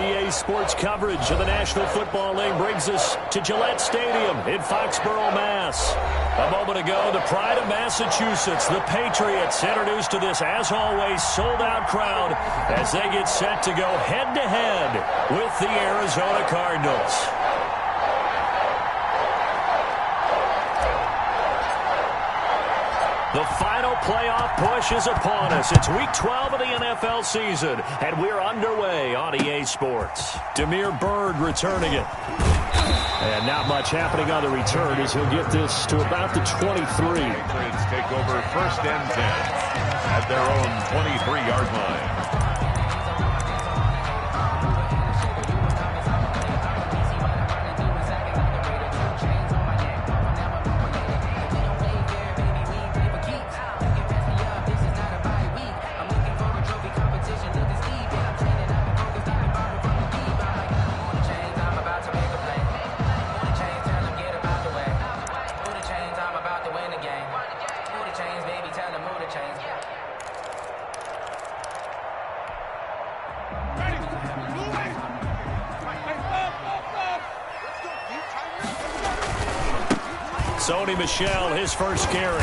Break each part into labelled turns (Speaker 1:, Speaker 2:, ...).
Speaker 1: EA Sports coverage of the National Football League brings us to Gillette Stadium in Foxborough, Mass. A moment ago, the pride of Massachusetts, the Patriots, introduced to this, as always, sold-out crowd as they get set to go head-to-head with the Arizona Cardinals. The final playoff push is upon us. It's Week 12 of the NFL season, and we're underway on EA Sports. Damiere Byrd returning it. And not much happening on the return as he'll get this to about the 23.
Speaker 2: Patriots take over 1st and 10 at their own 23-yard line.
Speaker 1: Sony Michel, his first carry.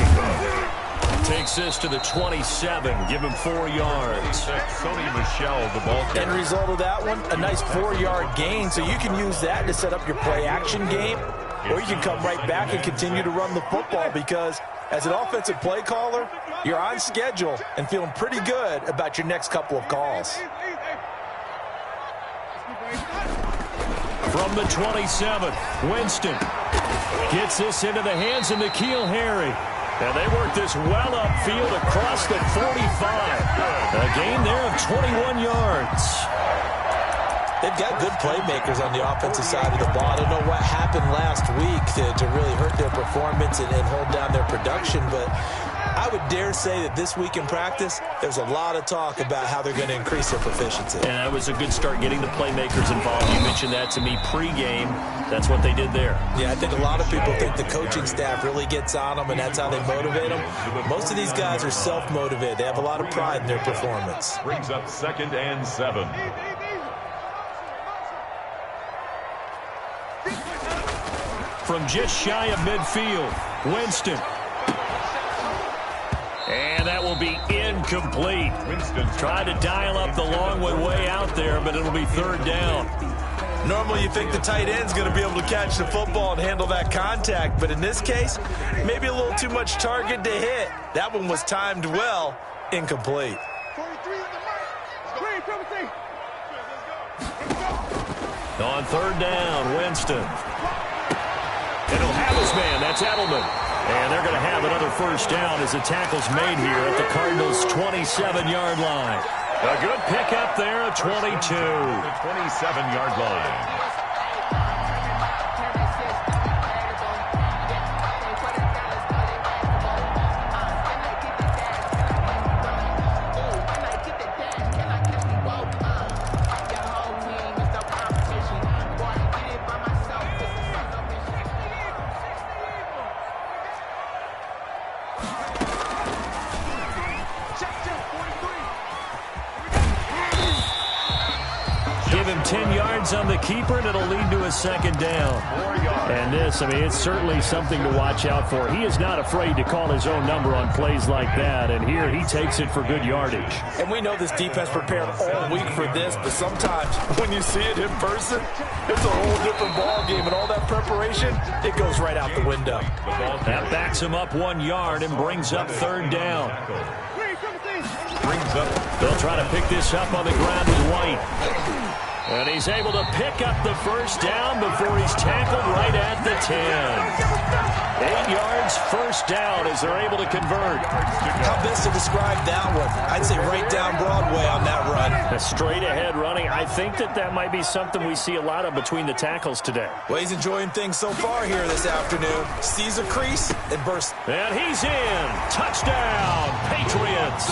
Speaker 1: Takes this to the 27. Give him 4 yards.
Speaker 2: Sony Michel, the ball carrier.
Speaker 3: End result of that one, a nice 4-yard gain. So you can use that to set up your play-action game, or you can come right back and continue to run the football because as an offensive play caller, you're on schedule and feeling pretty good about your next couple of calls.
Speaker 1: From the 27, Winston gets this into the hands of N'Keal Harry. And they work this well upfield across the 45. A gain there of 21 yards.
Speaker 3: They've got good playmakers on the offensive side of the ball. I don't know what happened last week to really hurt their performance and hold down their production, but I would dare say that this week in practice, there's a lot of talk about how they're going to increase their proficiency.
Speaker 1: And that was a good start getting the playmakers involved. You mentioned that to me pregame. That's what they did there.
Speaker 3: Yeah, I think a lot of people think the coaching staff really gets on them, and that's how they motivate them. Most of these guys are self-motivated. They have a lot of pride in their performance.
Speaker 2: Brings up 2nd and 7.
Speaker 1: From just shy of midfield, Winston. And that will be incomplete.
Speaker 2: Winston
Speaker 1: tried to dial up the long way out there, but it'll be 3rd down.
Speaker 3: Normally you think the tight end's going to be able to catch the football and handle that contact, but in this case, maybe a little too much target to hit. That one was timed well, incomplete.
Speaker 1: On 3rd down, Winston. And he'll have his man. That's Edelman. And they're going to have another 1st down as the tackle's made here at the Cardinals' 27-yard line. A good pickup there at 22.
Speaker 2: The 27-yard line.
Speaker 1: Give him 10 yards on the keeper, and it'll lead to a 2nd down. And this, I mean, it's certainly something to watch out for. He is not afraid to call his own number on plays like that, and here he takes it for good yardage.
Speaker 3: And we know this defense prepared all week for this, but sometimes when you see it in person, it's a whole different ball game, and all that preparation, it goes right out the window.
Speaker 1: That backs him up 1 yard and brings up 3rd down. They'll try to pick this up on the ground with White. And he's able to pick up the 1st down before he's tackled right at the 10. 8 yards, 1st down as they're able to convert.
Speaker 3: How best to describe that one? I'd say right down Broadway on that run.
Speaker 1: A straight ahead running. I think that might be something we see a lot of between the tackles today.
Speaker 3: Well, he's enjoying things so far here this afternoon. Sees a crease and bursts.
Speaker 1: And he's in. Touchdown, Patriots.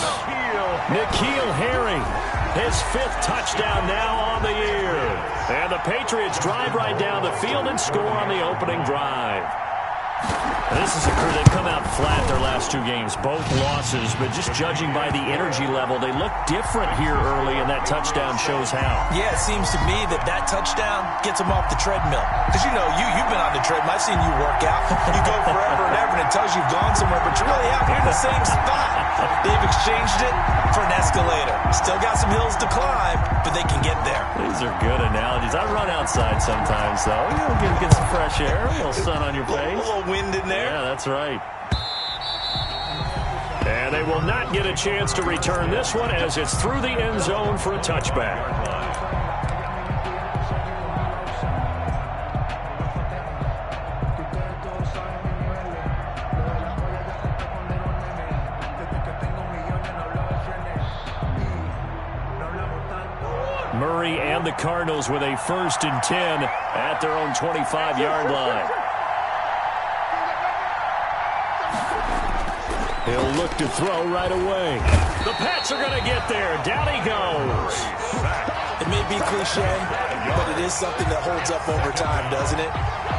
Speaker 1: N'Keal Harry. His 5th touchdown now on the year. And the Patriots drive right down the field and score on the opening drive. This is a crew that come out flat their last 2 games, both losses, but just judging by the energy level, they look different here early, and that touchdown shows how.
Speaker 3: Yeah, it seems to me that touchdown gets them off the treadmill. Because, you know, you've been on the treadmill. I've seen you work out. You go forever and ever, and it tells you you've gone somewhere, but you're really out here in the same spot. They've exchanged it for an escalator. Still got some hills to climb, but they can get there.
Speaker 1: These are good analogies. I run outside sometimes, though. You know, get some fresh air, a little sun on your face.
Speaker 3: A little wind in there.
Speaker 1: Yeah, that's right. And they will not get a chance to return this one as it's through the end zone for a touchback. Murray and the Cardinals with a 1st and 10 at their own 25-yard line. He'll look to throw right away. The Pats are going to get there. Down he goes.
Speaker 3: It may be cliche, but it is something that holds up over time, doesn't it?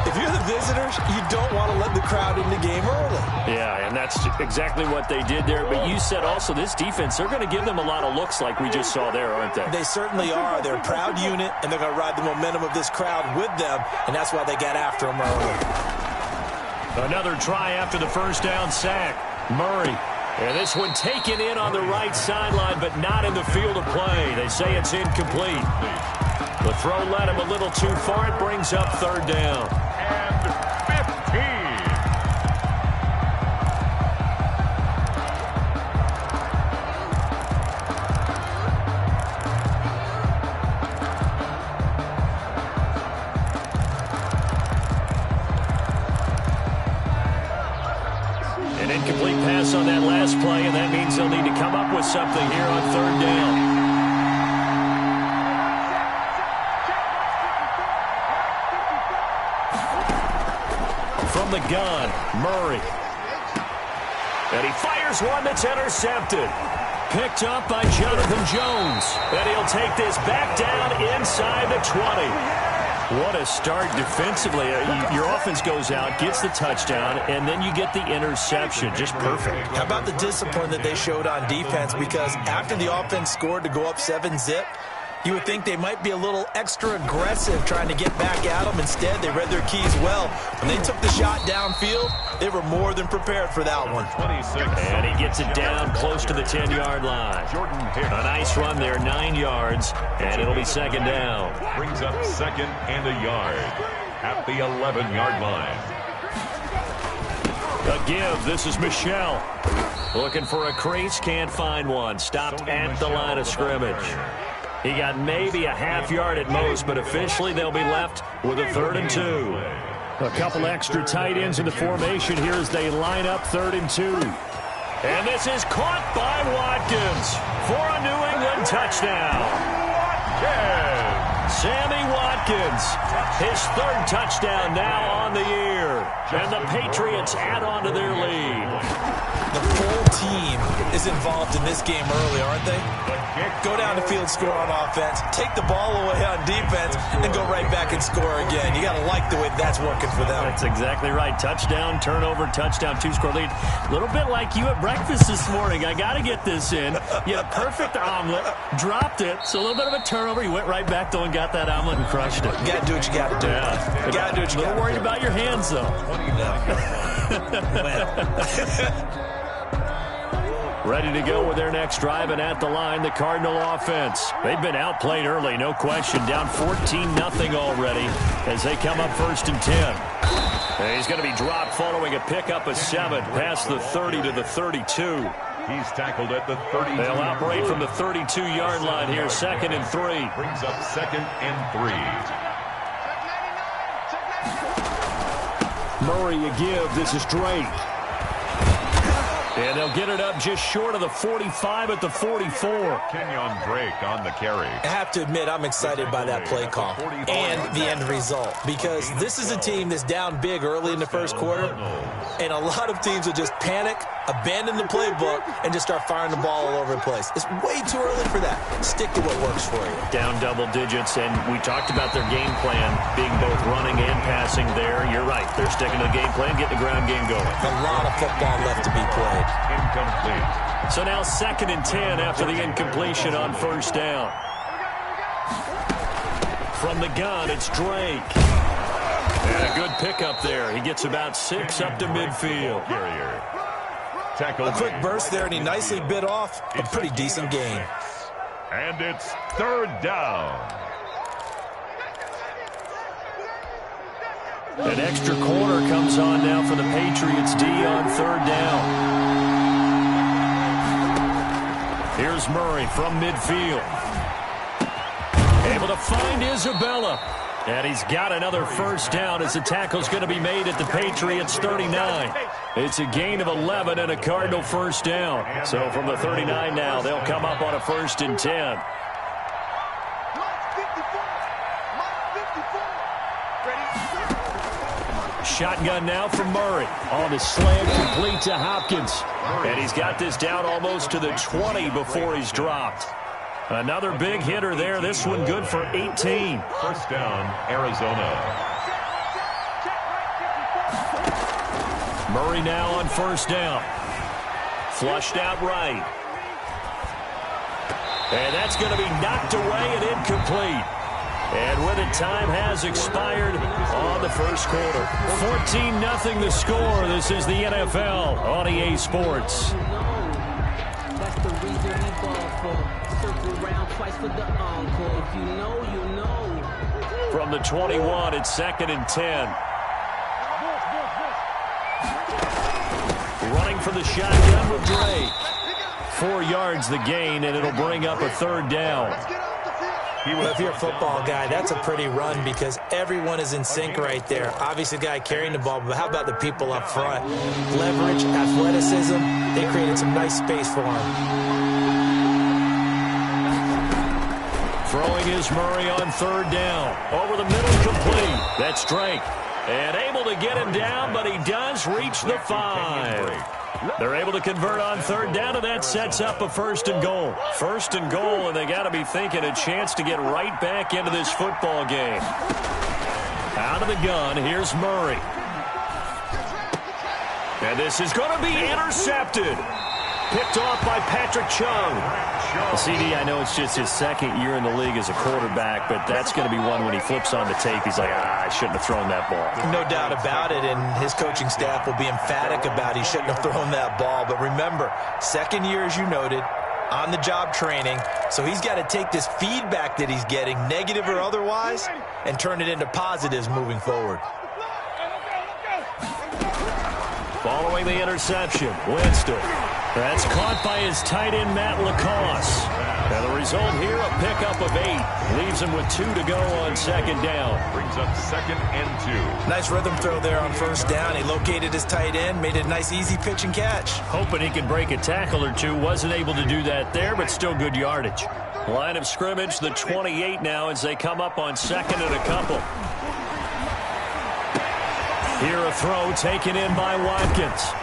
Speaker 3: If you're the visitors, you don't want to let the crowd in the game early.
Speaker 1: Yeah, and that's exactly what they did there. But you said also this defense, they're going to give them a lot of looks like we just saw there, aren't they?
Speaker 3: They certainly are. They're a proud unit, and they're going to ride the momentum of this crowd with them, and that's why they got after them early.
Speaker 1: Another try after the first down sack. Murray. And this one taken in on the right sideline, but not in the field of play. They say it's incomplete. The throw led him a little too far. It brings up 3rd down.
Speaker 2: And 15.
Speaker 1: An incomplete pass on that last play, and that means they'll need to come up with something here on 3rd down. From the gun, Murray. And he fires one that's intercepted. Picked up by Jonathan Jones. And he'll take this back down inside the 20. What a start defensively. Your offense goes out, gets the touchdown, and then you get the interception. Just perfect.
Speaker 3: How about the discipline that they showed on defense? Because after the offense scored to go up 7-zip, you would think they might be a little extra aggressive trying to get back at them. Instead, they read their keys well. When they took the shot downfield, they were more than prepared for that one.
Speaker 2: 26.
Speaker 1: And he gets it down close to the 10-yard line. A nice run there, 9 yards, and it'll be 2nd down.
Speaker 2: Brings up 2nd and a yard at the 11-yard line.
Speaker 1: A give. This is Michelle. Looking for a crease, can't find one. Stopped at the line of scrimmage. He got maybe a half-yard at most, but officially they'll be left with a 3rd and 2. A couple extra tight ends in the formation here as they line up 3rd and 2. And this is caught by Watkins for a New England touchdown. Sammy Watkins, his 3rd touchdown now on the year. And the Patriots add on to their lead.
Speaker 3: The full team is involved in this game early, aren't they? Go down the field, score on offense, take the ball away on defense, and go right back and score again. You got to like the way that's working for them.
Speaker 1: That's exactly right. Touchdown, turnover, touchdown, 2-score lead. A little bit like you at breakfast this morning. I got to get this in. You had a perfect omelet, dropped it, so a little bit of a turnover. You went right back, though, and got that omelet and crushed it.
Speaker 3: You got to do what you got to do.
Speaker 1: Yeah.
Speaker 3: You got to do what you got to do.
Speaker 1: A little worried about your hands, though. Ready to go with their next drive, and at the line, the Cardinal offense. They've been outplayed early, no question. Down 14-0 already as they come up 1st and 10. And he's going to be dropped following a pickup of 7 past the 30 to the 32.
Speaker 2: He's tackled at the 32.
Speaker 1: They'll operate from the 32-yard line here, 2nd and 3.
Speaker 2: Brings up 2nd and 3.
Speaker 1: Murray a give. This is Drake. And they'll get it up just short of the 45 at the 44.
Speaker 2: Kenyon Drake on the carry.
Speaker 3: I have to admit, I'm excited by that play call and the end result, because this is a team that's down big early in the first quarter, and a lot of teams will just panic, abandon the playbook, and just start firing the ball all over the place. It's way too early for that. Stick to what works for you.
Speaker 1: Down double digits, and we talked about their game plan being both running and passing there. You're right. They're sticking to the game plan, getting the ground game going.
Speaker 3: A lot of football left to be played.
Speaker 2: Incomplete.
Speaker 1: So now 2nd and 10 after the incompletion on first down. From the gun, it's Drake. And a good pickup there. He gets about 6 up to midfield.
Speaker 3: A quick burst there, and he nicely bit off a pretty decent gain.
Speaker 2: And it's 3rd down.
Speaker 1: An extra corner comes on now for the Patriots D on 3rd down. Here's Murray from midfield. Able to find Isabella. And he's got another first down as the tackle's going to be made at the Patriots 39. It's a gain of 11 and a Cardinal first down. So from the 39 now, they'll come up on a 1st and 10. Shotgun now from Murray. On the slant, complete to Hopkins. And he's got this down almost to the 20 before he's dropped. Another big hitter there. This one good for 18.
Speaker 2: First down, Arizona.
Speaker 1: Murray now on first down. Flushed out right. And that's going to be knocked away and incomplete. And with it, time has expired on the first quarter. 14-0 the score. This is the NFL on EA Sports.
Speaker 4: That's the reason we ball for. Circle around twice for the encore. If you know, you know.
Speaker 1: From the 21, it's 2nd and 10. Running for the shotgun with Drake. 4 yards the gain, and it'll bring up a 3rd down.
Speaker 3: Well, if you're a football guy, that's a pretty run because everyone is in sync right there. Obviously, the guy carrying the ball, but how about the people up front? Leverage, athleticism, they created some nice space for him.
Speaker 1: Throwing is Murray on 3rd down. Over the middle, complete. That's Drake. And able to get him down, but he does reach the 5. They're able to convert on 3rd down, and that sets up a 1st and goal. 1st and goal, and they got to be thinking a chance to get right back into this football game. Out of the gun, here's Murray. And this is going to be intercepted. Picked off by Patrick Chung. The CD, I know it's just his 2nd year in the league as a quarterback, but that's going to be one when he flips on the tape. He's like, I shouldn't have thrown that ball.
Speaker 3: No doubt about it, and his coaching staff will be emphatic about he shouldn't have thrown that ball. But remember, 2nd year, as you noted, on-the-job training, so he's got to take this feedback that he's getting, negative or otherwise, and turn it into positives moving forward.
Speaker 1: Following the interception, Winston. That's caught by his tight end, Matt Lacoste. And the result here, a pickup of 8. Leaves him with 2 to go on 2nd down.
Speaker 2: Brings up 2nd and 2.
Speaker 3: Nice rhythm throw there on 1st down. He located his tight end, made it a nice, easy pitch and catch.
Speaker 1: Hoping he could break a tackle or two. Wasn't able to do that there, but still good yardage. Line of scrimmage, the 28 now as they come up on 2nd and a couple. Here a throw taken in by Watkins.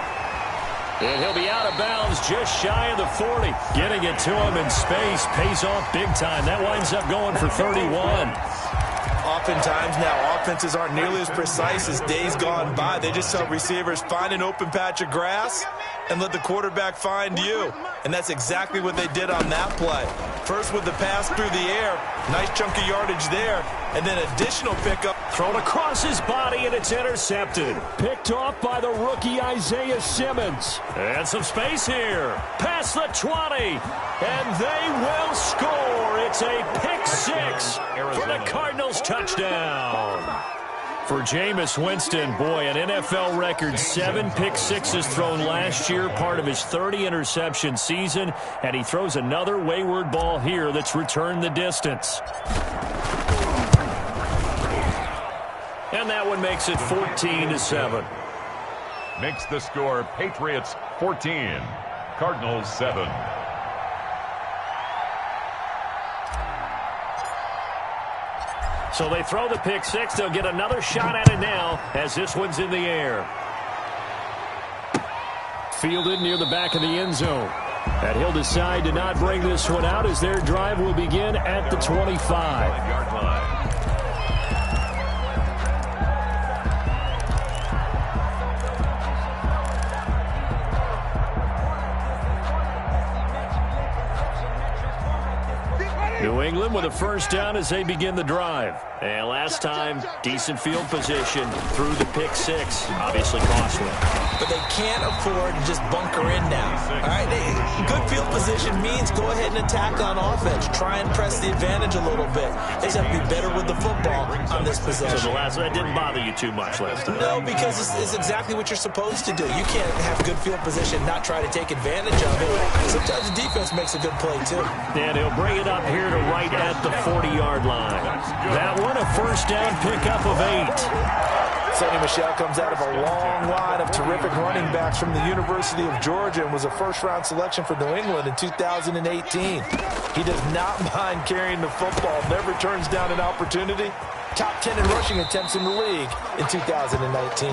Speaker 1: And he'll be out of bounds just shy of the 40. Getting it to him in space pays off big time. That winds up going for 31.
Speaker 3: Oftentimes now, offenses aren't nearly as precise as days gone by. They just tell receivers, find an open patch of grass and let the quarterback find you. And that's exactly what they did on that play. First with the pass through the air, nice chunk of yardage there, and then additional pickup.
Speaker 1: Thrown across his body, and it's intercepted. Picked off by the rookie Isaiah Simmons. And some space here. Past the 20, and they will score. It's a pick 6 for the Cardinals touchdown. For Jameis Winston, boy, an NFL record 7 pick sixes thrown last year, part of his 30-interception season, and he throws another wayward ball here that's returned the distance. And that one makes it 14-7.
Speaker 2: Makes the score Patriots 14, Cardinals 7.
Speaker 1: So they throw the pick six. They'll get another shot at it now as this one's in the air. Fielded near the back of the end zone. And he'll decide to not bring this one out as their drive will begin at the 25-yard line. New England with a first down as they begin the drive. And last time, decent field position through the pick six. Obviously costly.
Speaker 3: But they can't afford to just bunker in now. All right, good field position means go ahead and attack on offense. Try and press the advantage a little bit. They just have to be better with the football on this possession.
Speaker 1: So the last one didn't bother you too much last time?
Speaker 3: No, because it's exactly what you're supposed to do. You can't have good field position, not try to take advantage of it. Sometimes the defense makes a good play, too.
Speaker 1: And he'll bring it up here to right at the 40-yard line. That one, a first down pickup of 8.
Speaker 3: Sonny Michel comes out of a long line of terrific running backs from the University of Georgia and was a first-round selection for New England in 2018. He does not mind carrying the football, never turns down an opportunity. Top 10 in rushing attempts in the league in 2019.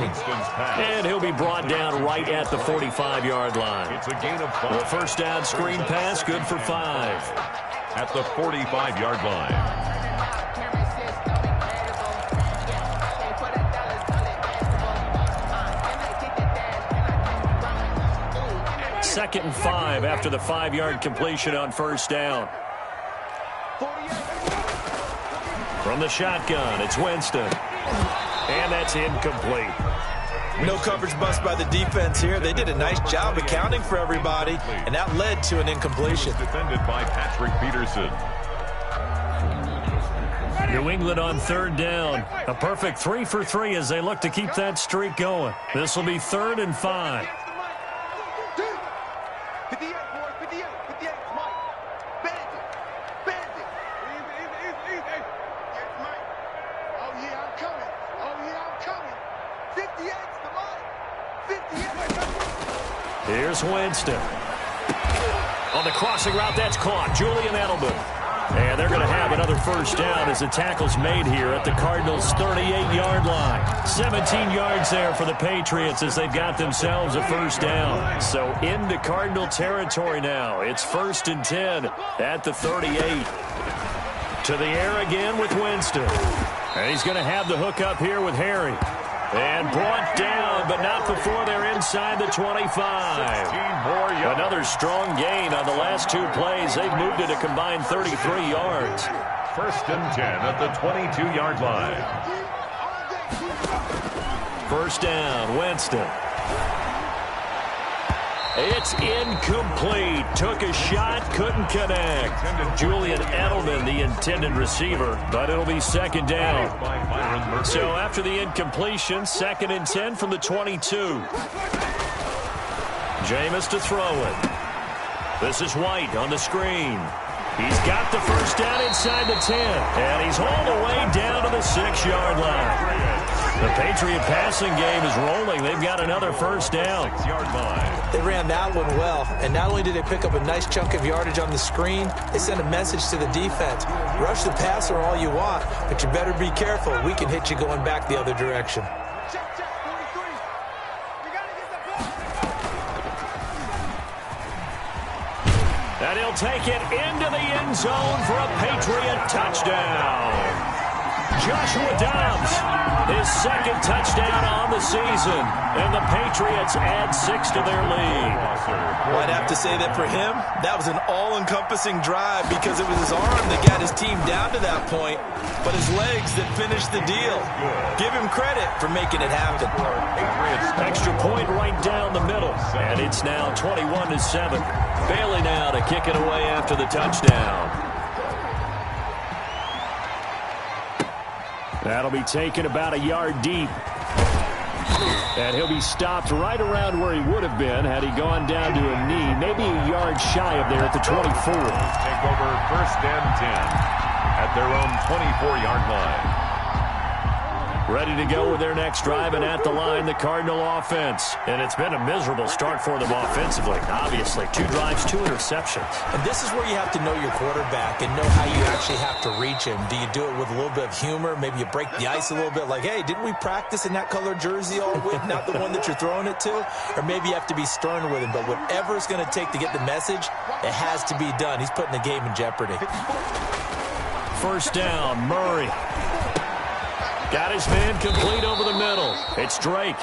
Speaker 1: And he'll be brought down right at the 45-yard line.
Speaker 2: It's a gain of 5.
Speaker 1: The first down screen pass, good for 5.
Speaker 2: At the 45-yard line.
Speaker 1: Second and 5 after the 5-yard completion on first down. From the shotgun, it's Winston. And that's incomplete.
Speaker 3: No coverage bust by the defense here. They did a nice job accounting for everybody, and that led to an incompletion.
Speaker 2: Defended by Patrick Peterson.
Speaker 1: New England on third down. A perfect 3 for 3 as they look to keep that streak going. This will be 3rd and 5. Here's Winston. On the crossing route, that's caught. Julian Edelman. And they're going to have another first down as the tackle's made here at the Cardinals' 38-yard line. 17 yards there for the Patriots as they've got themselves a first down. So into Cardinal territory now. It's 1st and 10 at the 38. To the air again with Winston. And he's going to have the hook up here with Harry. And brought down, but not before they're inside the 25. Another strong gain on the last 2 plays. They've moved it a combined 33 yards.
Speaker 2: 1st and 10 at the 22-yard line.
Speaker 1: First down, Winston. It's incomplete. Took a shot, couldn't connect. Julian Edelman, the intended receiver, but it'll be 2nd down. So after the incompletion, 2nd and 10 from the 22. Jameis to throw it. This is White on the screen. He's got the first down inside the 10, and he's all the way down to the 6-yard line. The Patriot passing game is rolling. They've got another first down.
Speaker 2: 6-yard line.
Speaker 3: They ran that one well, and not only did they pick up a nice chunk of yardage on the screen, they sent a message to the defense. Rush the passer all you want, but you better be careful. We can hit you going back the other direction.
Speaker 1: And he'll take it into the end zone for a Patriot touchdown. Joshua Dobbs, his 2nd touchdown on the season, and the Patriots add 6 to their lead.
Speaker 3: Well, I'd have to say that for him, that was an all-encompassing drive because it was his arm that got his team down to that point, but his legs that finished the deal. Give him credit for making it happen.
Speaker 1: Extra point right down the middle, and it's now 21-7. Bailey now to kick it away after the touchdown. That'll be taken about a yard deep. And he'll be stopped right around where he would have been had he gone down to a knee, maybe a yard shy of there at the 24.
Speaker 2: Take over 1st and 10 at their own 24-yard line.
Speaker 1: Ready to go with their next drive, and at the line, the Cardinal offense. And it's been a miserable start for them offensively, obviously. 2 drives, 2 interceptions.
Speaker 3: And this is where you have to know your quarterback and know how you actually have to reach him. Do you do it with a little bit of humor? Maybe you break the ice a little bit, like, hey, didn't we practice in that color jersey all week, not the one that you're throwing it to? Or maybe you have to be stern with him. But whatever it's going to take to get the message, it has to be done. He's putting the game in jeopardy.
Speaker 1: First down, Murray. Got his man complete over the middle. It's Drake.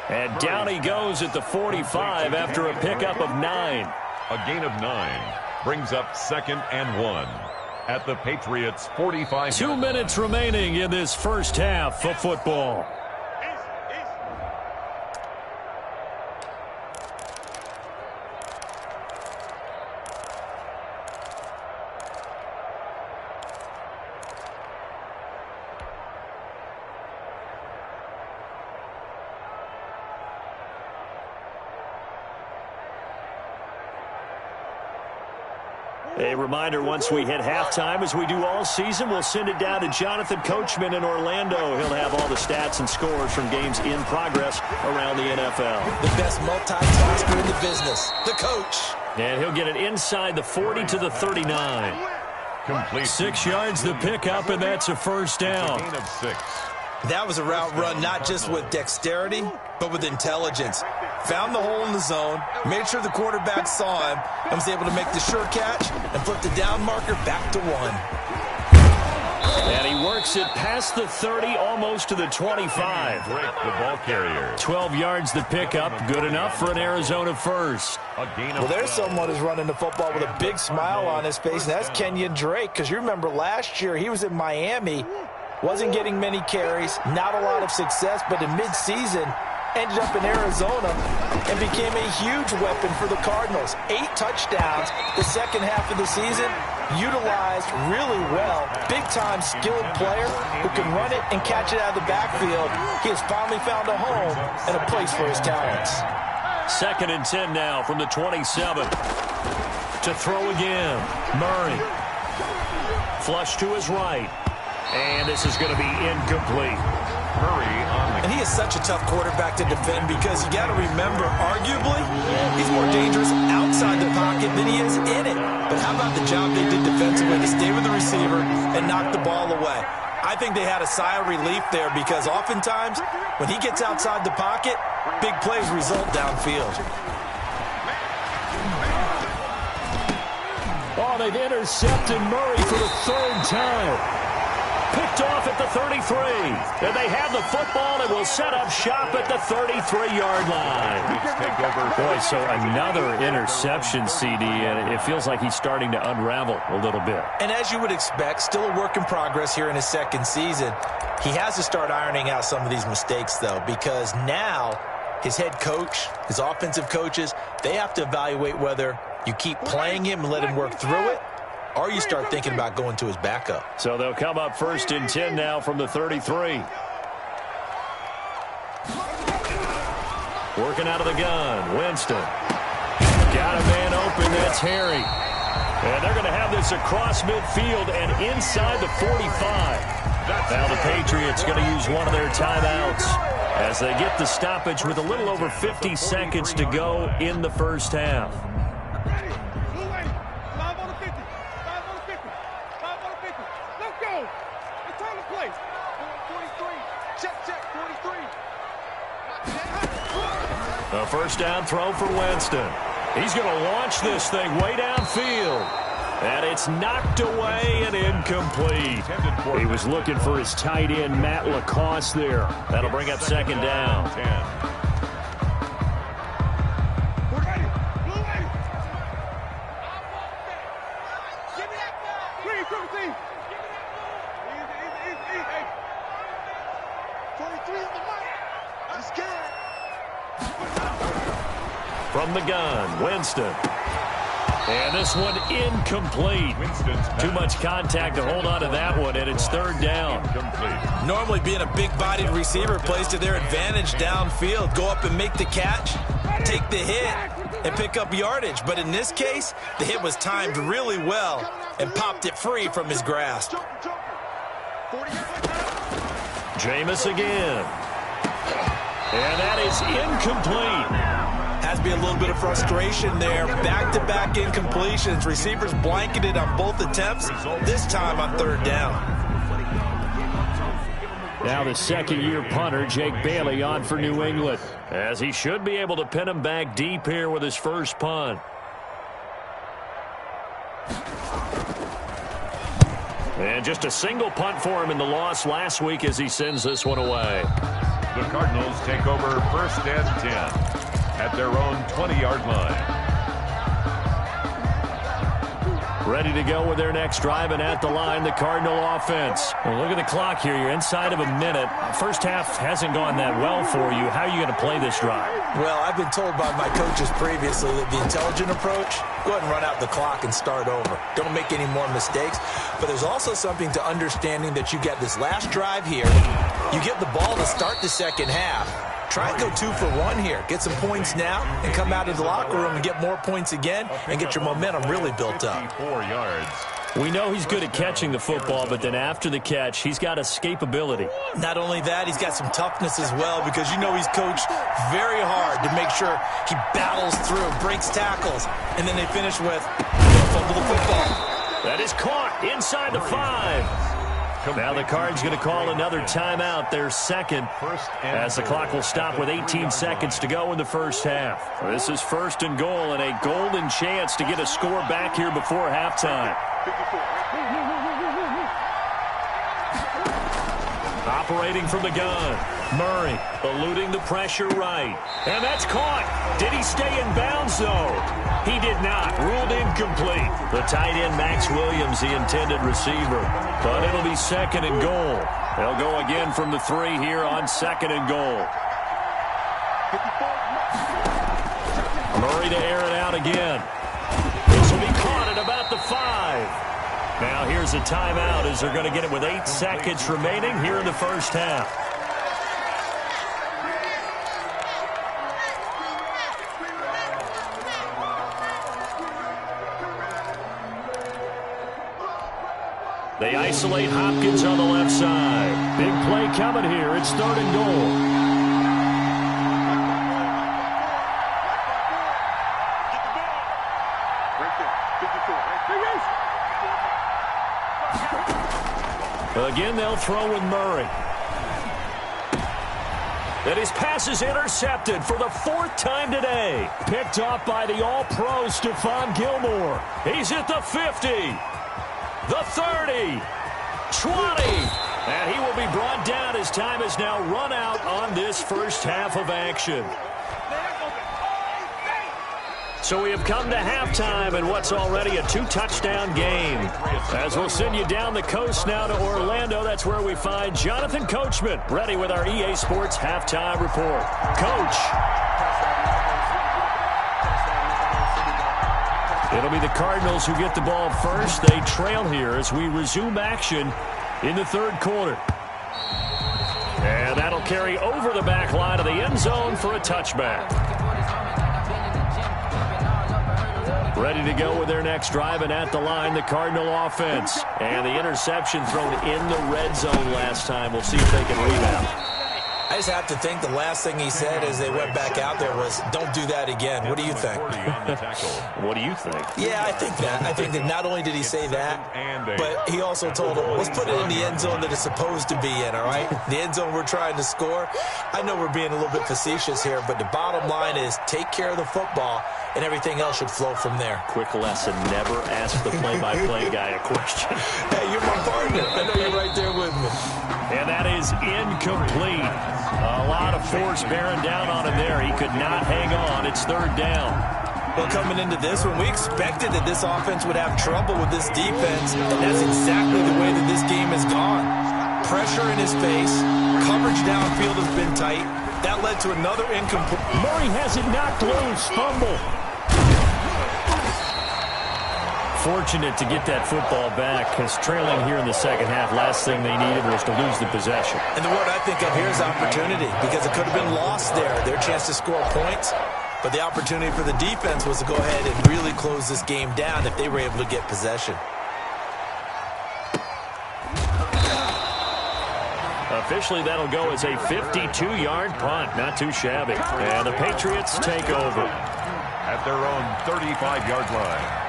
Speaker 1: And down he goes at the 45 after a pickup of 9.
Speaker 2: A gain of 9 brings up 2nd and 1 at the Patriots' 45.
Speaker 1: 2 minutes remaining in this first half of football. A reminder, once we hit halftime, as we do all season, we'll send it down to Jonathan Coachman in Orlando. He'll have all the stats and scores from games in progress around the NFL.
Speaker 3: The best multitasker in the business, the coach.
Speaker 1: And he'll get it inside the 40 to the 39.
Speaker 2: Complete.
Speaker 1: 6 yards the pickup, and that's a first down.
Speaker 2: A gain of 6.
Speaker 3: That was a route run not just with dexterity, but with intelligence. Found the hole in the zone, made sure the quarterback saw him, and was able to make the sure catch and flip the down marker back to 1.
Speaker 1: And he works it past the 30, almost to the 25.
Speaker 2: Break the ball carrier.
Speaker 1: 12 yards the pickup, good enough for an Arizona first.
Speaker 2: A gain of
Speaker 3: Well, there's
Speaker 2: 12.
Speaker 3: someone who's running the football with a big smile on his face, and that's Kenyon Drake, because you remember last year he was in Miami, wasn't getting many carries, not a lot of success, but in midseason ended up in Arizona and became a huge weapon for the Cardinals. 8 touchdowns the second half of the season, utilized really well. Big-time skilled player who can run it and catch it out of the backfield. He has finally found a home and a place for his talents.
Speaker 1: 2nd and 10 now from the 27. To throw again, Murray. Flush to his right. And this is going to be incomplete.
Speaker 2: Murray on the.
Speaker 3: And he is such a tough quarterback to defend because you got to remember, arguably, he's more dangerous outside the pocket than he is in it. But how about the job they did defensively to stay with the receiver and knock the ball away? I think they had a sigh of relief there because oftentimes when he gets outside the pocket, big plays result downfield.
Speaker 1: Oh, they've intercepted Murray for the 3rd time. Picked off at the 33. And they have the football and will set up shop at the 33-yard line.
Speaker 2: Take over.
Speaker 1: Boy, so another interception, CD, and it feels like he's starting to unravel a little bit.
Speaker 3: And as you would expect, still a work in progress here in his 2nd season. He has to start ironing out some of these mistakes, though, because now his head coach, his offensive coaches, they have to evaluate whether you keep playing him and let him work through it, or you start thinking about going to his backup.
Speaker 1: So they'll come up 1st and 10 now from the 33. Working out of the gun, Winston. Got a man open, that's Harry. And they're going to have this across midfield and inside the 45. Now the Patriots going to use one of their timeouts as they get the stoppage with a little over 50 seconds to go in the first half. A first down throw for Winston. He's going to launch this thing way downfield. And it's knocked away and incomplete. He was looking for his tight end, Matt Lacoste there. That'll bring up 2nd down. From the gun, Winston. And this one incomplete. Too much contact to hold on to that one, and it's 3rd down.
Speaker 3: Normally being a big-bodied receiver plays to their advantage downfield. Go up and make the catch, take the hit, and pick up yardage. But in this case, the hit was timed really well and popped it free from his grasp.
Speaker 1: Jameis again. And that is incomplete.
Speaker 3: Has to be a little bit of frustration there. Back-to-back incompletions. Receivers blanketed on both attempts, this time on third down.
Speaker 1: Now the second-year punter, Jake Bailey, on for New England, as he should be able to pin him back deep here with his first punt. And just a single punt for him in the loss last week as he sends this one away.
Speaker 2: The Cardinals take over first and 10 at their own 20-yard line.
Speaker 1: Ready to go with their next drive, and at the line, the Cardinal offense. Well, look at the clock here. You're inside of a minute. First half hasn't gone that well for you. How are you going to play this drive?
Speaker 3: Well, I've been told by my coaches previously that the intelligent approach, go ahead and run out the clock and start over. Don't make any more mistakes. But there's also something to understanding that you get this last drive here. You get the ball to start the second half. Try and go 2 for 1 here. Get some points now and come out of the locker room and get more points again and get your momentum really built up.
Speaker 2: 4 yards.
Speaker 1: We know he's good at catching the football, but then after the catch, he's got escapability.
Speaker 3: Not only that, he's got some toughness as well, because you know he's coached very hard to make sure he battles through, breaks tackles, and then they finish with fumble the football.
Speaker 1: That is caught inside the 5. Now the Cards going to call another timeout, their second, as the clock will stop with 18 seconds to go in the first half. This is first and goal, and a golden chance to get a score back here before halftime. Operating from the gun, Murray eluding the pressure right. And that's caught. Did he stay in bounds, though? He did not. Ruled incomplete. The tight end, Max Williams, the intended receiver. But it'll be second and goal. They'll go again from the 3 here on second and goal. Murray to air it out again. This will be caught at about the 5. Now here's a timeout as they're going to get it with 8 seconds remaining here in the first half. They isolate Hopkins on the left side. Big play coming here. It's third and goal. Again, they'll throw with Murray. And his pass is intercepted for the 4th time today. Picked off by the All-Pro Stephon Gilmore. He's at the 50, the 30, 20. And he will be brought down as time has now run out on this first half of action. So we have come to halftime in what's already a 2-touchdown game. As we'll send you down the coast now to Orlando, that's where we find Jonathan Coachman, ready with our EA Sports Halftime Report. Coach. It'll be the Cardinals who get the ball first. They trail here as we resume action in the third quarter. And that'll carry over the back line of the end zone for a touchback. Ready to go with their next drive, and at the line, the Cardinal offense. And the interception thrown in the red zone last time. We'll see if they can rebound.
Speaker 3: I just have to think the last thing he said as they went back out there was, don't do that again. What do you think?
Speaker 1: What do you think?
Speaker 3: Yeah, I think that. I think that not only did he say that, but he also told him, let's put it in the end zone that it's supposed to be in, all right? The end zone we're trying to score. I know we're being a little bit facetious here, but the bottom line is take care of the football, and everything else should flow from there.
Speaker 1: Quick lesson, never ask the play-by-play guy a question.
Speaker 3: Hey, you're my partner. I know you're right there with me.
Speaker 1: And that is incomplete. A lot of force bearing down on him there. He could not hang on. It's third down.
Speaker 3: Well, coming into this one, we expected that this offense would have trouble with this defense, and that's exactly the way that this game has gone. Pressure in his face. Coverage downfield has been tight. That led to another incomplete.
Speaker 1: Murray has it knocked loose. Fumble. Fortunate to get that football back, because trailing here in the second half, last thing they needed was to lose the possession.
Speaker 3: And the word I think of here is opportunity, because it could have been lost there, their chance to score points. But the opportunity for the defense was to go ahead and really close this game down if they were able to get possession.
Speaker 1: A Officially, that'll go as a 52-yard punt. Not too shabby. And the Patriots take over
Speaker 2: at their own 35-yard line.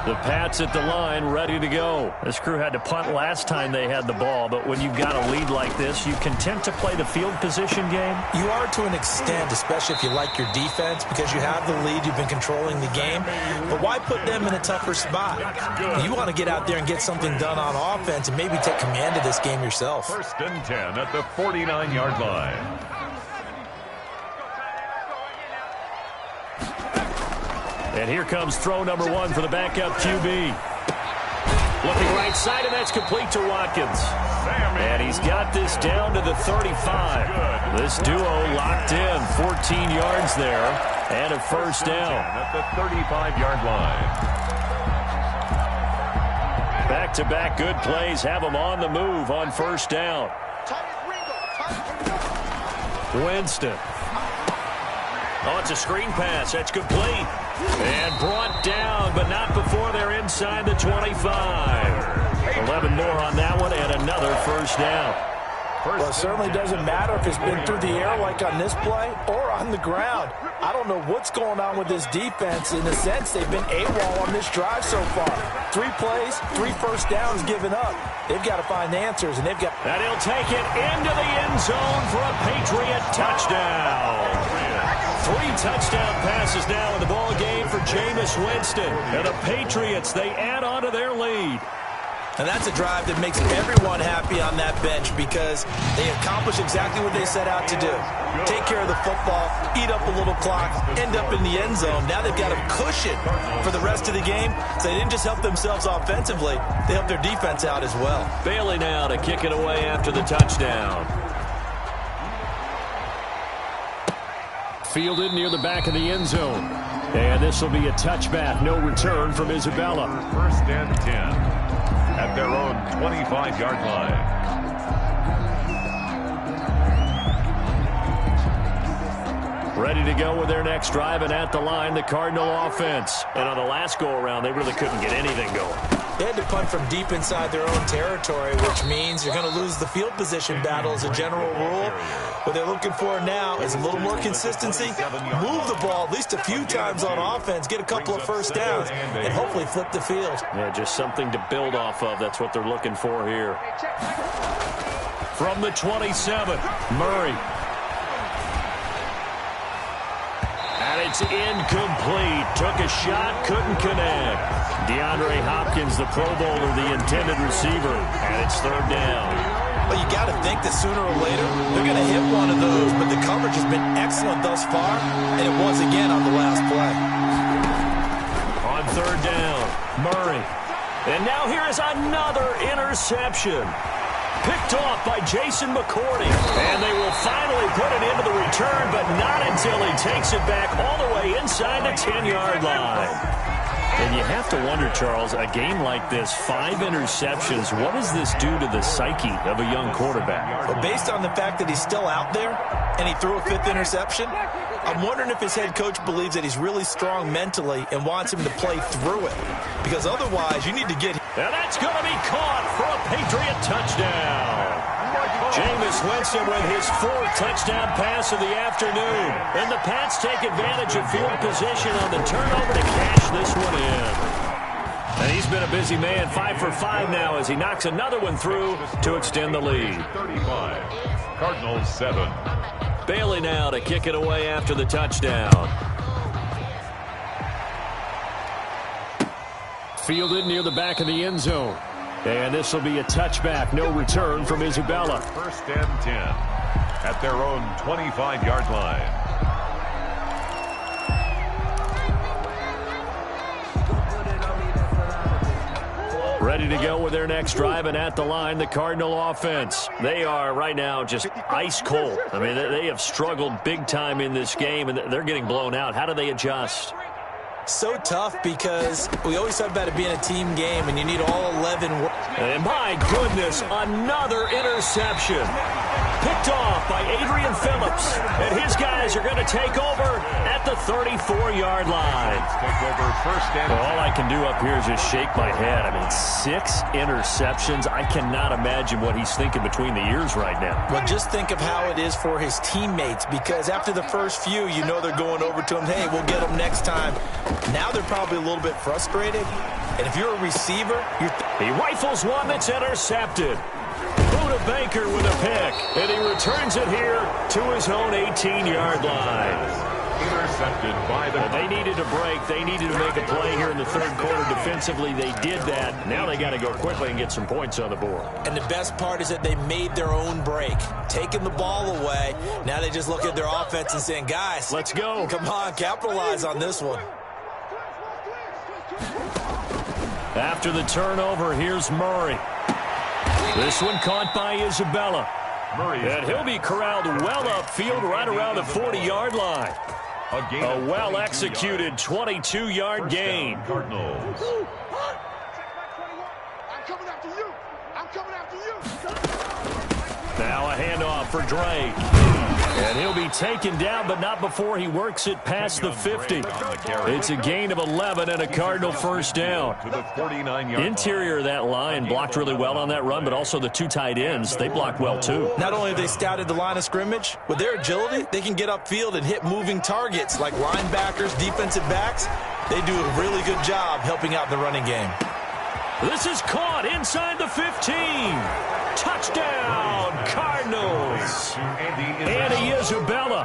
Speaker 1: The Pats at the line, ready to go. This crew had to punt last time they had the ball, but when you've got a lead like this, you content to play the field position game?
Speaker 3: You are to an extent, especially if you like your defense, because you have the lead, you've been controlling the game. But why put them in a tougher spot? You want to get out there and get something done on offense and maybe take command of this game yourself.
Speaker 2: 1st and 10 at the 49-yard line.
Speaker 1: And here comes throw number 1 for the backup QB. Looking right side, and that's complete to Watkins. And he's got this down to the 35. This duo locked in. 14 yards there and a first down.
Speaker 2: At the 35-yard line.
Speaker 1: Back-to-back good plays have them on the move on first down. Winston. Oh, it's a screen pass. That's complete. And brought down, but not before they're inside the 25. 11 more on that one, and another first down.
Speaker 5: Well, it certainly doesn't matter if it's been through the air like on this play or on the ground. I don't know what's going on with this defense. In a sense, they've been AWOL on this drive so far. 3 plays, 3 first downs given up. They've got to find answers, and they've got...
Speaker 1: And he'll take it into the end zone for a Patriot touchdown. 3 touchdown passes now in the ball game for Jameis Winston. And the Patriots, they add on to their lead.
Speaker 3: And that's a drive that makes everyone happy on that bench because they accomplish exactly what they set out to do. Take care of the football, eat up a little clock, end up in the end zone. Now they've got a cushion for the rest of the game. So they didn't just help themselves offensively, they helped their defense out as well.
Speaker 1: Bailey now to kick it away after the touchdown. Fielded near the back of the end zone. And this will be a touchback. No return from Isabella.
Speaker 2: 1st and 10 at their own 25-yard line.
Speaker 1: Ready to go with their next drive, and at the line, the Cardinal offense. And on the last go-around, they really couldn't get anything going.
Speaker 3: They had to punt from deep inside their own territory, which means you're going to lose the field position battle as a general rule. What they're looking for now is a little more consistency, move the ball at least a few times on offense, get a couple of first downs, and hopefully flip the field.
Speaker 1: Yeah, just something to build off of. That's what they're looking for here. From the 27, Murray. And it's incomplete. Took a shot, couldn't connect. DeAndre Hopkins, the Pro Bowler, the intended receiver, and it's 3rd down.
Speaker 3: Well, you got to think that sooner or later they're going to hit one of those, but the coverage has been excellent thus far, and it was again on the last play.
Speaker 1: On 3rd down, Murray. And now here is another interception. Picked off by Jason McCourty. And they will finally put it into the return, but not until he takes it back all the way inside the 10-yard line. And you have to wonder, Charles, a game like this, 5 interceptions, what does this do to the psyche of a young quarterback?
Speaker 3: Well, based on the fact that he's still out there and he threw a 5th interception, I'm wondering if his head coach believes that he's really strong mentally and wants him to play through it. Because otherwise, you need to get...
Speaker 1: And that's going to be caught for a Patriot touchdown. Jameis Winston with his 4th touchdown pass of the afternoon. And the Pats take advantage of field position on the turnover to cash this one in. And he's been a busy man, 5 for 5 now as he knocks another one through to extend the lead.
Speaker 2: 35, Cardinals 7.
Speaker 1: Bailey now to kick it away after the touchdown. Fielded near the back of the end zone. And this will be a touchback. No return from Isabella.
Speaker 2: 1st and 10 at their own 25-yard line.
Speaker 1: Ready to go with their next drive, and at the line, the Cardinal offense. They are right now just ice cold. I mean, they have struggled big time in this game, and they're getting blown out. How do they adjust?
Speaker 3: So tough because we always talk about it being a team game, and you need all 11.
Speaker 1: And my goodness, another interception. Picked off by Adrian Phillips. And his guys are going to take over at the 34-yard line.
Speaker 2: Take over first and
Speaker 1: All I can do up here is just shake my head. I mean, 6 interceptions. I cannot imagine what he's thinking between the ears right now.
Speaker 5: Well, just think of how it is for his teammates, because after the first few, you know they're going over to him, hey, we'll get him next time. Now they're probably a little bit frustrated. And if you're a receiver,
Speaker 1: he rifles one that's intercepted. Buda Baker with a pick, and he returns it here to his own 18-yard line.
Speaker 2: intercepted by the...
Speaker 1: They needed a break. They needed to make a play here in the third quarter defensively. They did that. Now they got to go quickly and get some points on the board.
Speaker 3: And the best part is that they made their own break, taking the ball away. Now they just look at their offense and saying, guys,
Speaker 1: let's go.
Speaker 3: Come on, capitalize on this one.
Speaker 1: After the turnover, here's Murray. This one caught by Isabella.
Speaker 2: Murray,
Speaker 1: and he'll be corralled well upfield right around the 40-yard line. A well-executed 22-yard gain.
Speaker 2: Cardinals.
Speaker 6: I'm coming after you. I'm coming after you.
Speaker 1: Now a handoff for Drake. And he'll be taken down, but not before he works it past the 50. It's a gain of 11 and a Cardinal first down. Interior of that line blocked really well on that run, but also the two tight ends, they blocked well too.
Speaker 3: Not only have they scouted the line of scrimmage, with their agility, they can get upfield and hit moving targets like linebackers, defensive backs. They do a really good job helping out the running game.
Speaker 1: This is caught inside the 15. Touchdown, Cardinals. Andy Isabella,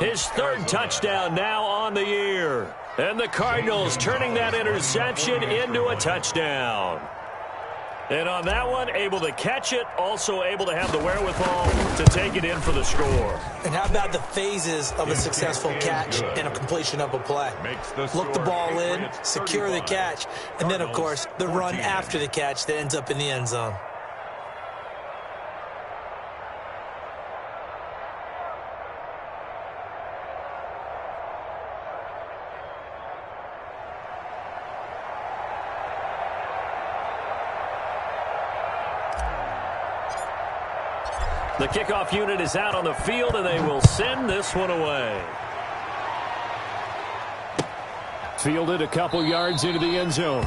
Speaker 1: his third touchdown now on the year. And the Cardinals turning that interception into a touchdown. And on that one, able to catch it, also able to have the wherewithal to take it in for the score.
Speaker 3: And how about the phases of a successful catch and a completion of a play? Look the ball in, secure the catch, and then, of course, the run after the catch that ends up in the end zone.
Speaker 1: The kickoff unit is out on the field, and they will send this one away. Fielded a couple yards into the end zone.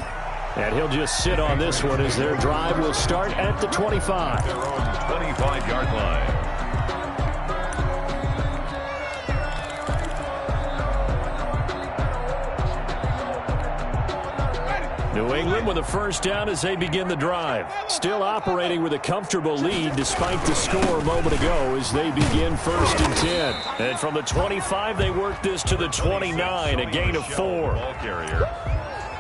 Speaker 1: And he'll just sit on this one as their drive will start at the 25.
Speaker 2: Their own 25-yard line.
Speaker 1: New England with a first down as they begin the drive. Still operating with a comfortable lead despite the score a moment ago as they begin 1st and 10. And from the 25, they work this to the 29, a gain of 4.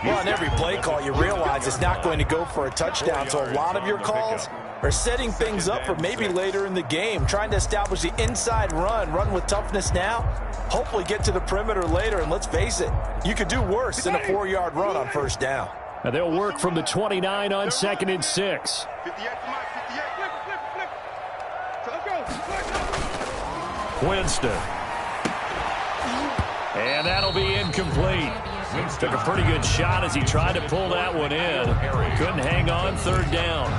Speaker 5: Well, on every play call, you realize it's not going to go for a touchdown, so a lot of your calls are setting things up for maybe later in the game, trying to establish the inside run with toughness now, hopefully get to the perimeter later, and let's face it, you could do worse than a 4-yard run on first down.
Speaker 1: And they'll work from the 29 on 2nd and 6. Winston. And that'll be incomplete. Took a pretty good shot as he tried to pull that one in. Couldn't hang on, 3rd down.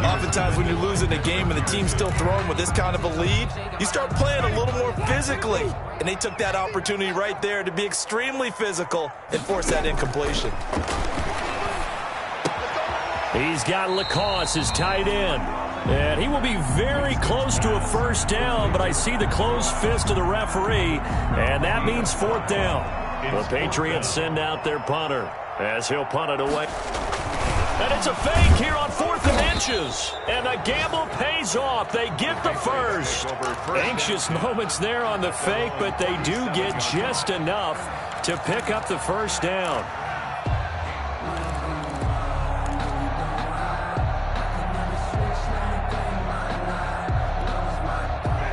Speaker 3: Oftentimes when you're losing a game and the team's still throwing with this kind of a lead, you start playing a little more physically. And they took that opportunity right there to be extremely physical and force that incompletion.
Speaker 1: He's got Lacoste, his tight end. And he will be very close to a first down, but I see the closed fist of the referee, and that means 4th down. The Patriots send out their punter as he'll punt it away. And it's a fake here on 4th and inches. And the gamble pays off. They get the first. Anxious moments there on the fake, but they do get just enough to pick up the first down.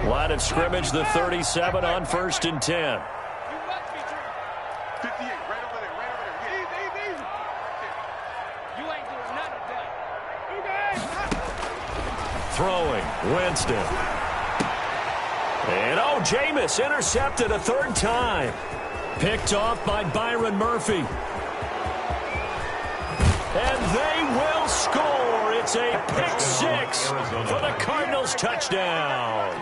Speaker 1: Line of scrimmage, the 37 on 1st and 10. Throwing, Winston. And Jameis intercepted a 3rd time. Picked off by Byron Murphy. And they will score. It's a pick 6 for the Cardinals touchdown.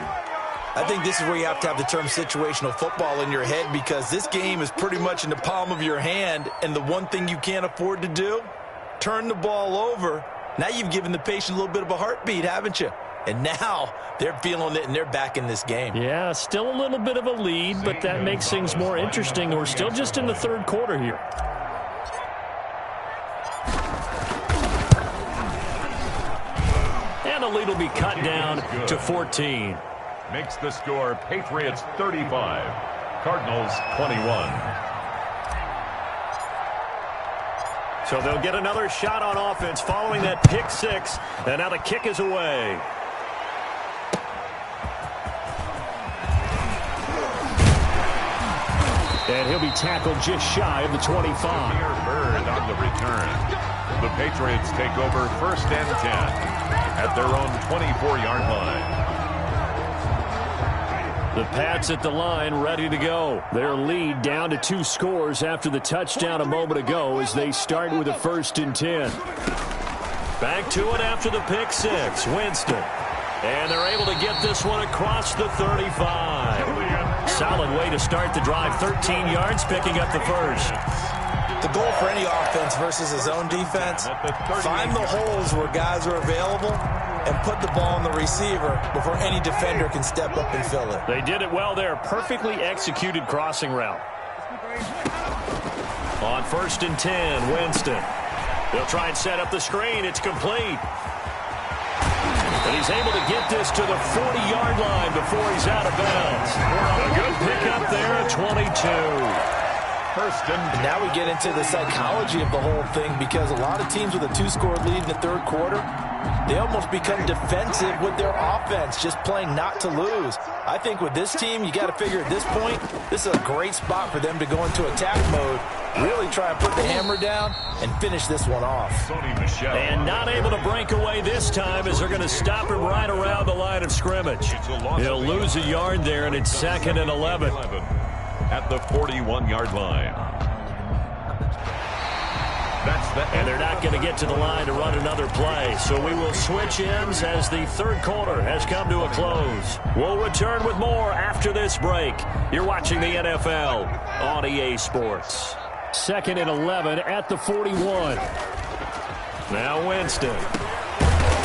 Speaker 5: I think this is where you have to have the term situational football in your head, because this game is pretty much in the palm of your hand, and the one thing you can't afford to do, turn the ball over. Now you've given the patient a little bit of a heartbeat, haven't you? And now they're feeling it, and they're back in this game.
Speaker 1: Yeah, still a little bit of a lead, but that makes things more interesting. We're still just in the third quarter here. And the lead will be cut down to 14.
Speaker 2: Makes the score Patriots 35, Cardinals 21.
Speaker 1: So they'll get another shot on offense following that pick six, and now the kick is away. And he'll be tackled just shy of the 25.
Speaker 2: Bird on the return. The Patriots take over first and 10 at their own 24-yard line.
Speaker 1: The Pats at the line, ready to go. Their lead down to 2 scores after the touchdown a moment ago as they start with a 1st and 10. Back to it after the pick six. Winston. And they're able to get this one across the 35. Solid way to start the drive. 13 yards, picking up the first.
Speaker 3: The goal for any offense versus his own defense, find the holes where guys are available and put the ball on the receiver before any defender can step up and fill it.
Speaker 1: They did it well there. Perfectly executed crossing route. On 1st and 10, Winston. They'll try and set up the screen. It's complete. And he's able to get this to the 40-yard line before he's out of bounds. A good pickup there at 22.
Speaker 5: And now we get into the psychology of the whole thing, because a lot of teams with a 2-score lead in the third quarter, they almost become defensive with their offense, just playing not to lose. I think with this team, you got to figure at this point, this is a great spot for them to go into attack mode, really try and put the hammer down and finish this one off.
Speaker 1: And not able to break away this time as they're going to stop him right around the line of scrimmage. He'll lose a yard there, and it's 2nd and 11.
Speaker 2: At the 41-yard line.
Speaker 1: And they're not going to get to the line to run another play. So we will switch ends as the third quarter has come to a close. We'll return with more after this break. You're watching the NFL on EA Sports. 2nd and 11 at the 41. Now Winston.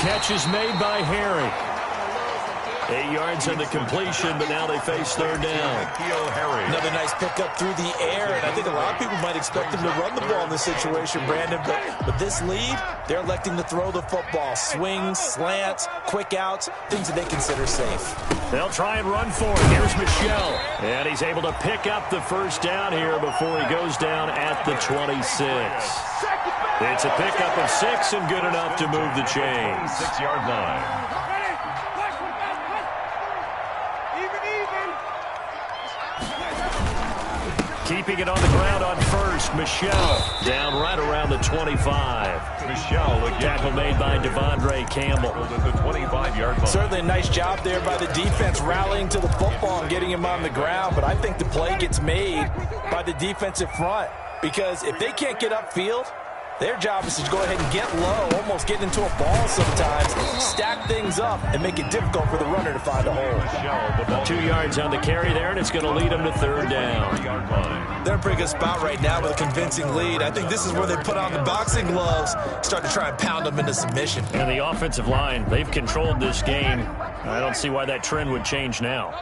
Speaker 1: Catch is made by Harry. 8 yards on the completion, but now they face third down.
Speaker 3: Another nice pickup through the air, and I think a lot of people might expect them to run the ball in this situation, Brandon, but with this lead, they're electing to throw the football. Swings, slants, quick outs, things that they consider safe.
Speaker 1: They'll try and run for it. Here's Michel, and he's able to pick up the first down here before he goes down at the 26. It's a pickup of 6 and good enough to move the chains.
Speaker 2: 6-yard line.
Speaker 1: Keeping it on the ground on first. Michel down right around the 25.
Speaker 2: Michel again.
Speaker 1: Tackle made by Devondre Campbell.
Speaker 2: At the 25-yard line.
Speaker 5: Certainly a nice job there by the defense rallying to the football and getting him on the ground, but I think the play gets made by the defensive front, because if they can't get upfield, their job is to go ahead and get low, almost get into a ball sometimes, stack things up, and make it difficult for the runner to find a hole.
Speaker 1: 2 yards on the carry there, and it's going to lead them to third down.
Speaker 3: They're in a pretty good spot right now with a convincing lead. I think this is where they put on the boxing gloves, start to try and pound them into submission.
Speaker 1: And the offensive line, they've controlled this game. I don't see why that trend would change now.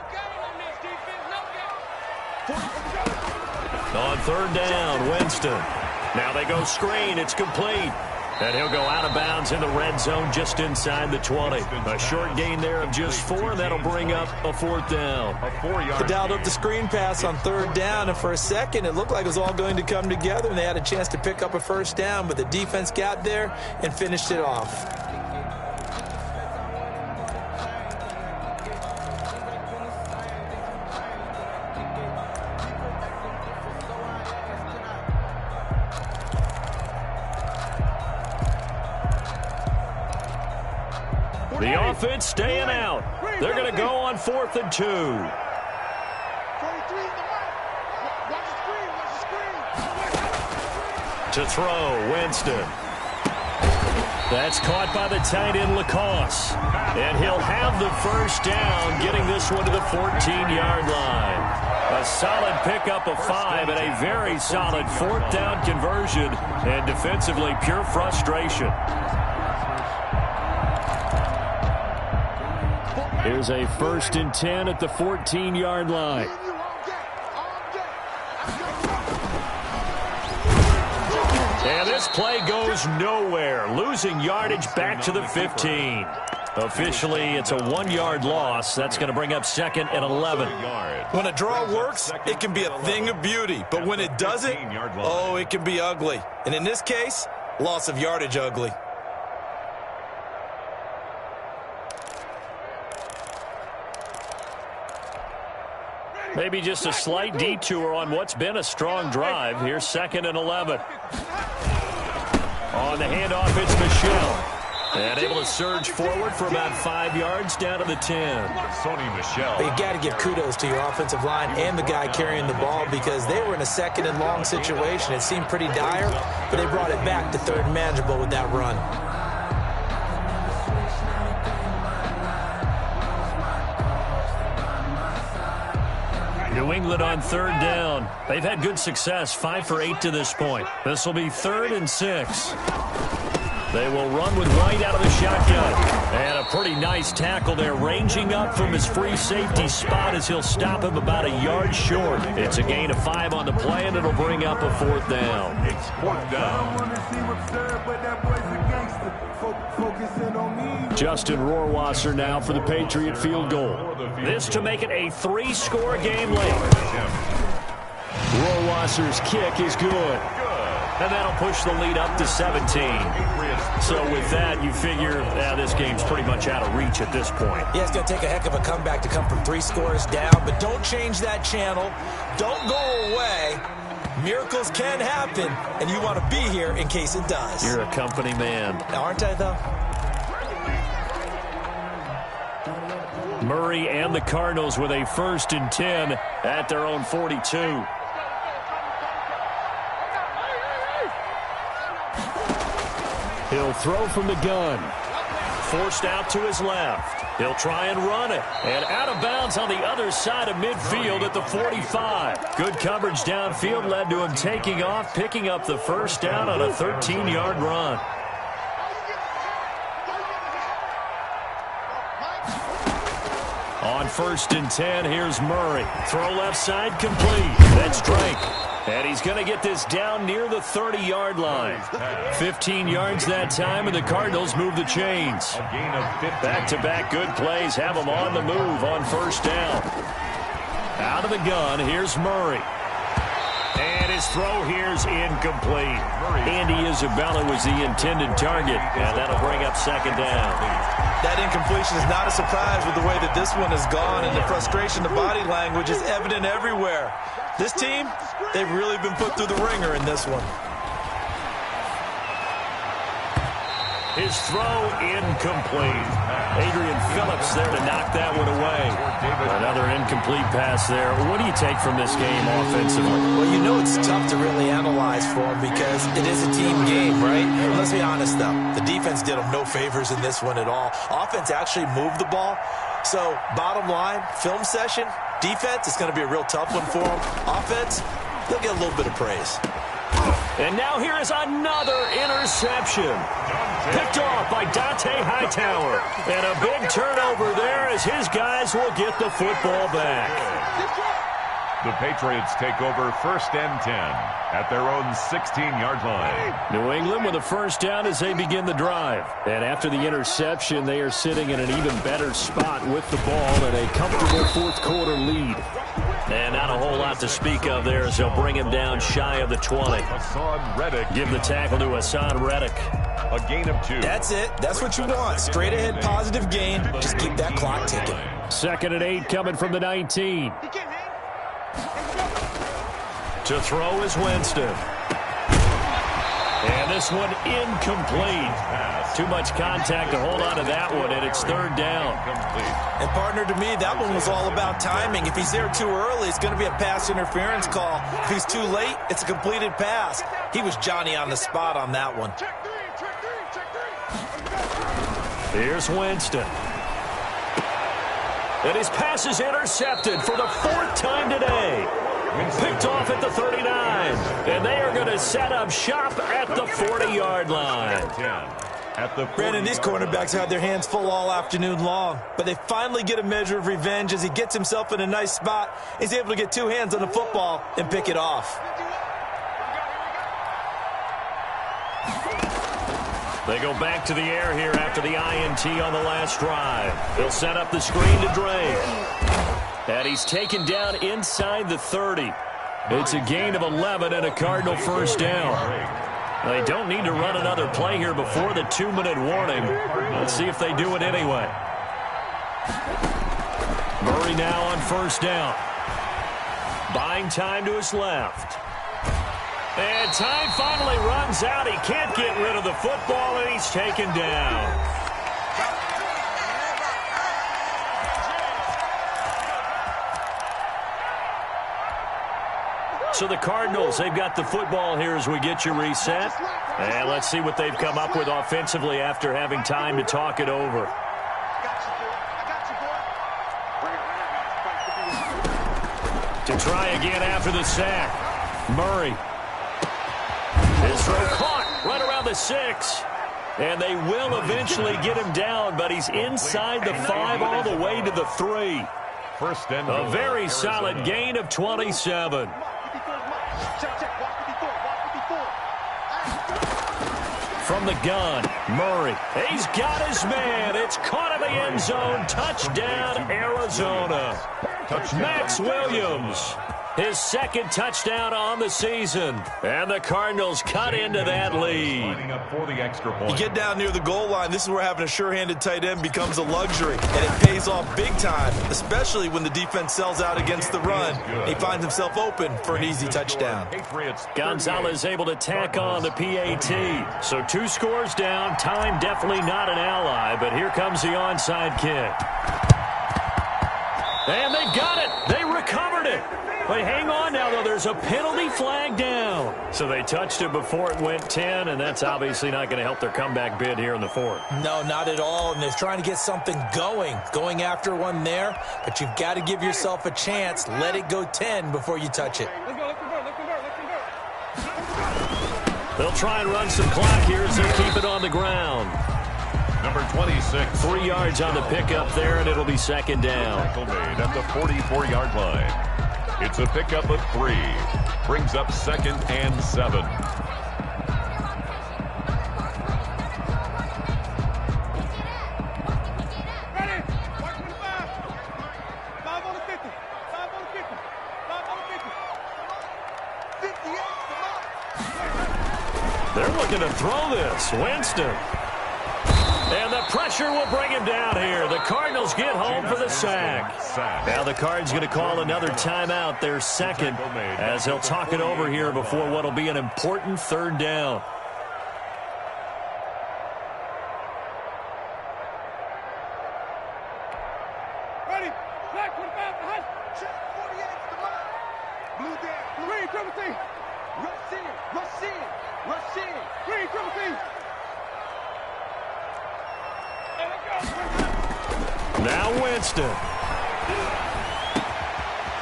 Speaker 1: On third down, Winston. Now they go screen. It's complete. And he'll go out of bounds in the red zone just inside the 20. A short gain there of just 4, and that'll bring up a 4th down.
Speaker 3: They dialed up the screen pass on third down, and for a second it looked like it was all going to come together, and they had a chance to pick up a first down, but the defense got there and finished it off.
Speaker 1: The offense staying out. They're going to go on 4th and 2. To throw, Winston. That's caught by the tight end, Lacoste. And he'll have the first down, getting this one to the 14-yard line. A solid pickup of 5 and a very solid 4th down conversion. And defensively, pure frustration. Here's a 1st and 10 at the 14-yard line. And this play goes nowhere, losing yardage back to the 15. Officially, it's a 1-yard loss. That's going to bring up 2nd and 11.
Speaker 5: When a draw works, it can be a thing of beauty. But when it doesn't, oh, it can be ugly. And in this case, loss of yardage ugly.
Speaker 1: Maybe just a slight detour on what's been a strong drive. Here's 2nd and 11. On the handoff, it's Michel. And able to surge forward for about 5 yards down to the 10.
Speaker 2: Sony Michel.
Speaker 3: You got to give kudos to your offensive line and the guy carrying the ball because they were in a 2nd and long situation. It seemed pretty dire, but they brought it back to 3rd and manageable with that run.
Speaker 1: New England on 3rd down. They've had good success, 5 for 8 to this point. This will be 3rd and 6. They will run with White out of the shotgun. And a pretty nice tackle there, ranging up from his free safety spot as he'll stop him about a yard short. It's a gain of 5 on the play, and it'll bring up a 4th down.
Speaker 2: It's 4th down.
Speaker 1: Justin Rohrwasser now for the Patriot field goal. This to make it a 3-score game late. Rohrwasser's kick is good. And that'll push the lead up to 17. So with that, you figure this game's pretty much out of reach at this point.
Speaker 3: Yeah, it's going to take a heck of a comeback to come from 3 scores down, but don't change that channel. Don't go away. Miracles can happen, and you want to be here in case it does.
Speaker 1: You're a company man.
Speaker 3: Aren't I, though?
Speaker 1: Murray and the Cardinals with a 1st and 10 at their own 42. He'll throw from the gun. Forced out to his left. He'll try and run it. And out of bounds on the other side of midfield at the 45. Good coverage downfield led to him taking off, picking up the 1st down on a 13-yard run. On 1st and 10, here's Murray. Throw left side complete. That's Drake. And he's going to get this down near the 30-yard line. 15 yards that time, and the Cardinals move the chains. Back-to-back good plays have them on the move on 1st down. Out of the gun, here's Murray. And his throw here's incomplete. Andy Isabella was the intended target, and that'll bring up 2nd down.
Speaker 5: That incompletion is not a surprise with the way that this one has gone, and the frustration, the body language is evident everywhere. This team, they've really been put through the ringer in this one.
Speaker 1: His throw incomplete. Adrian Phillips there to knock that one away. Another incomplete pass there. What do you take from this game offensively?
Speaker 3: Well, you know it's tough to really analyze for him because it is a team game, right? Let's be honest, though. The defense did him no favors in this one at all. Offense actually moved the ball. So, bottom line, film session, defense, it's going to be a real tough one for them. Offense, they'll get a little bit of praise.
Speaker 1: And now here is another interception. Picked off by Dante Hightower. And a big turnover there as his guys will get the football back.
Speaker 2: The Patriots take over 1st and 10 at their own 16-yard line.
Speaker 1: New England with a 1st down as they begin the drive. And after the interception, they are sitting in an even better spot with the ball and a comfortable 4th quarter lead. And not a whole lot to speak of there as they'll bring him down shy of the 20.
Speaker 2: Hassan Reddick.
Speaker 1: Give the tackle to Hassan Reddick.
Speaker 2: A gain of 2.
Speaker 5: That's it. That's what you want. Straight ahead, positive gain. Just keep that clock ticking.
Speaker 1: 2nd and 8 coming from the 19. To throw is Winston. And this one incomplete. Too much contact to hold on to that one, and it's 3rd down.
Speaker 5: And, partner, to me, that one was all about timing. If he's there too early, it's going to be a pass interference call. If he's too late, it's a completed pass. He was Johnny on the spot on that one.
Speaker 1: Here's Winston. And his pass is intercepted for the 4th time today. Picked off at the 39. And they are going to set up shop at the 40-yard line.
Speaker 3: Brandon, these cornerbacks had their hands full all afternoon long, but they finally get a measure of revenge as he gets himself in a nice spot. He's able to get 2 hands on the football and pick it off.
Speaker 1: They go back to the air here after the INT on the last drive. They'll set up the screen to Drake. And he's taken down inside the 30. It's a gain of 11 and a Cardinal first down. They don't need to run another play here before the 2-minute warning. Let's see if they do it anyway. Murray now on first down. Buying time to his left. And time finally runs out. He can't get rid of the football, and he's taken down. So the Cardinals, they've got the football here as we get you reset. And let's see what they've come up with offensively after having time to talk it over. To try again after the sack. Murray. His throw caught right around the 6. And they will eventually get him down, but he's inside the 5 all the way to the 3. A very solid gain of 27. From the gun, Murray. He's got his man. It's caught in the end zone. Touchdown, Arizona. Max Williams. His 2nd touchdown on the season. And the Cardinals cut into that lead.
Speaker 3: You get down near the goal line, this is where having a sure-handed tight end becomes a luxury. And it pays off big time, especially when the defense sells out against the run. He finds himself open for an easy touchdown.
Speaker 1: Gonzalez able to tack on the PAT. So 2 scores down. Time definitely not an ally, but here comes the onside kick. And they've got it. They recovered it. But hang on now, though. There's a penalty flag down. So they touched it before it went 10, and that's obviously not going to help their comeback bid here in the 4th.
Speaker 3: No, not at all, and they're trying to get something going after one there. But you've got to give yourself a chance. Let it go 10 before you touch it.
Speaker 1: They'll try and run some clock here as they keep it on the ground.
Speaker 2: Number 26.
Speaker 1: 3 yards on the pickup there, and it'll be 2nd down.
Speaker 2: Made at the 44-yard line. It's a pickup of 3. Brings up 2nd and 7.
Speaker 6: Ready? 5 on the 50. 5 on the 50. 5 on the 50. 58.
Speaker 1: They're looking to throw this. Winston. And the pressure will bring him down here. The Cardinals get home for the sack. Now the Cards going to call another timeout, their 2nd, as they'll talk it over here before what will be an important 3rd down.
Speaker 6: Ready? Black 25 behind. Check 48 to line. Blue down. Green, triple T. Rush in. Rush in. Rush in. Green, triple T.
Speaker 1: Now Winston.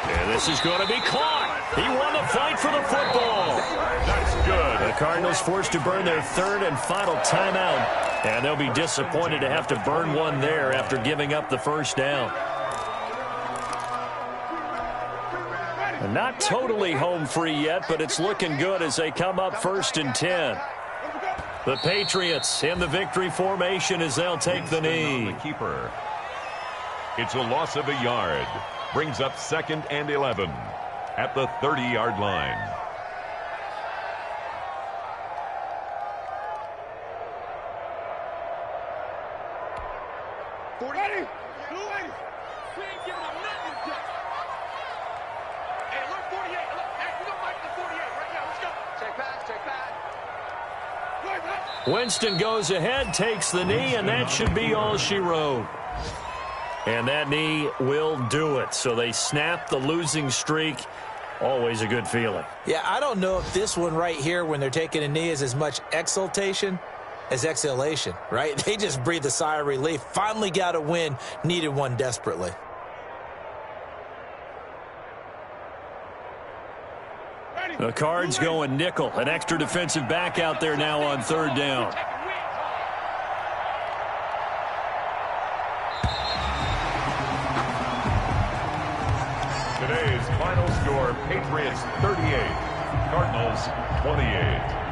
Speaker 1: And this is going to be caught. He won the fight for the football.
Speaker 2: That's good.
Speaker 1: The Cardinals forced to burn their 3rd and final timeout. And they'll be disappointed to have to burn one there after giving up the first down. And not totally home free yet, but it's looking good as they come up 1st and 10. The Patriots in the victory formation as they'll take the knee.
Speaker 2: The keeper. It's a loss of a yard. Brings up 2nd and 11 at the 30-yard line.
Speaker 6: Ready? Blue 80. We ain't giving them nothing yet. Hey, look, 48. Look, hey, we don't like the 48 right now. Let's go. Check pass, check pass.
Speaker 1: Winston goes ahead, takes the knee, and that should be all she wrote. And that knee will do it. So they snap the losing streak. Always a good feeling.
Speaker 3: Yeah, I don't know if this one right here when they're taking a knee is as much exultation as exhalation, right? They just breathed a sigh of relief. Finally got a win, needed one desperately.
Speaker 1: The Cards going nickel. An extra defensive back out there now on third down.
Speaker 2: Today's final score, Patriots 38, Cardinals 28.